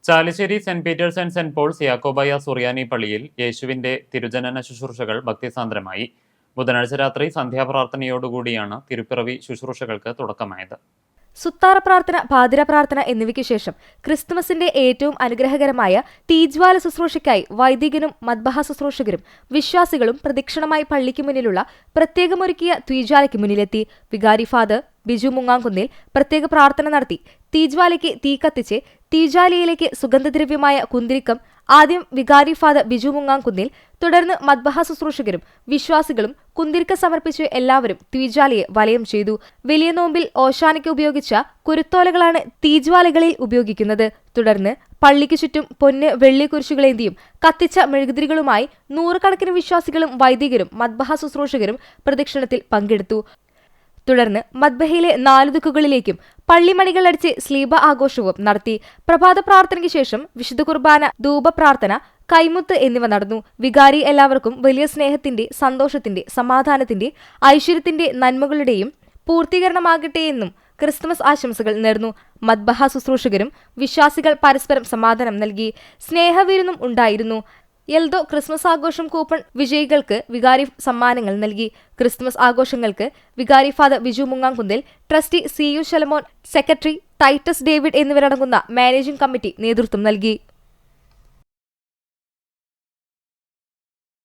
Chalissery saint Peter's and saint Paul's യാക്കോബായ സുറിയാനി പള്ളിയിൽ യേശുവിന്റെ തിരുജനന ശുശ്രൂഷകൾ ഭക്തിസാന്ദ്രമായി. ബുധനാഴ്ച രാത്രി സന്ധ്യാപ്രാർത്ഥനയോടുകൂടിയാണ് തിരുപ്പിറവി ശുശ്രൂഷകൾക്ക് തുടക്കമായത്. സുത്താറ പ്രാർത്ഥന, പാതിര പ്രാർത്ഥന എന്നിവയ്ക്ക് ശേഷം ക്രിസ്തുമസിന്റെ ഏറ്റവും അനുഗ്രഹകരമായ തീജ്വാല ശുശ്രൂഷയ്ക്കായി വൈദികനും മദ്ബഹ ശുശ്രൂഷകരും വിശ്വാസികളും പ്രദക്ഷിണമായി പള്ളിക്ക് മുന്നിലുള്ള പ്രത്യേകമൊരുക്കിയ തീജ്വാലയ്ക്ക് മുന്നിലെത്തി. വികാരി ഫാദർ ബിജു മുങ്ങാംകുന്നിൽ പ്രത്യേക പ്രാർത്ഥന നടത്തി. തീജ്വാലയ്ക്ക് തീ കത്തിച്ച് തീജ്വാലയിലേക്ക് സുഗന്ധദ്രവ്യമായ കുന്തിരിക്കം ആദ്യം വികാരി ഫാദർ ബിജു മുങ്ങാംകുന്നിൽ, തുടർന്ന് മദ്ബഹ ശുശ്രൂഷകരും വിശ്വാസികളും കുന്തിരിക്ക സമർപ്പിച്ച് എല്ലാവരും തീജ്വാലയെ വലയം ചെയ്തു. വലിയ നോമ്പിൽ ഓശാനയ്ക്ക് ഉപയോഗിച്ച കുരുത്തോലകളാണ് തീജ്വാലകളിൽ ഉപയോഗിക്കുന്നത്. തുടർന്ന് പള്ളിക്ക് ചുറ്റും പൊന്ന് വെള്ളി കുരിശുകളേന്തിയും കത്തിച്ച മെഴുകുതിരികളുമായി നൂറുകണക്കിന് വിശ്വാസികളും വൈദികരും മദ്ബഹ ശുശ്രൂഷകരും പ്രദക്ഷിണത്തിൽ പങ്കെടുത്തു. തുടർന്ന് മദ്ബഹയിലെ 4 ദിക്കുകളിലേക്കും പള്ളിമണികളടിച്ച് സ്ലീബ ആഘോഷവും നടത്തി. പ്രഭാത പ്രാർത്ഥനയ്ക്ക് ശേഷം വിശുദ്ധ കുർബാന, ധൂപപ്രാർത്ഥന, കൈമുത്ത് എന്നിവ നടന്നു. വികാരി എല്ലാവർക്കും വലിയ സ്നേഹത്തിന്റെ, സന്തോഷത്തിന്റെ, സമാധാനത്തിന്റെ, ഐശ്വര്യത്തിന്റെ, നന്മകളുടെയും പൂർത്തീകരണമാകട്ടെയെന്നും ക്രിസ്തുമസ് ആശംസകൾ നേർന്നു. മദ്ബഹ ശുശ്രൂഷകരും വിശ്വാസികൾ പരസ്പരം സമാധാനം നൽകി. സ്നേഹവിരുന്നും ഉണ്ടായിരുന്നു. എൽദോ ക്രിസ്മസ് ആഘോഷം കൂപ്പൺ വിജയികൾക്ക് വികാരി സമ്മാനങ്ങൾ നൽകി. ക്രിസ്മസ് ആഘോഷങ്ങൾക്ക് വികാരി ഫാദർ ബിജു മുങ്ങാംകുന്നിൽ, trustee CU Shalamon, secretary Titus David എന്നിവരടങ്ങുന്ന മാനേജിംഗ് കമ്മിറ്റി നേതൃത്വം നൽകി.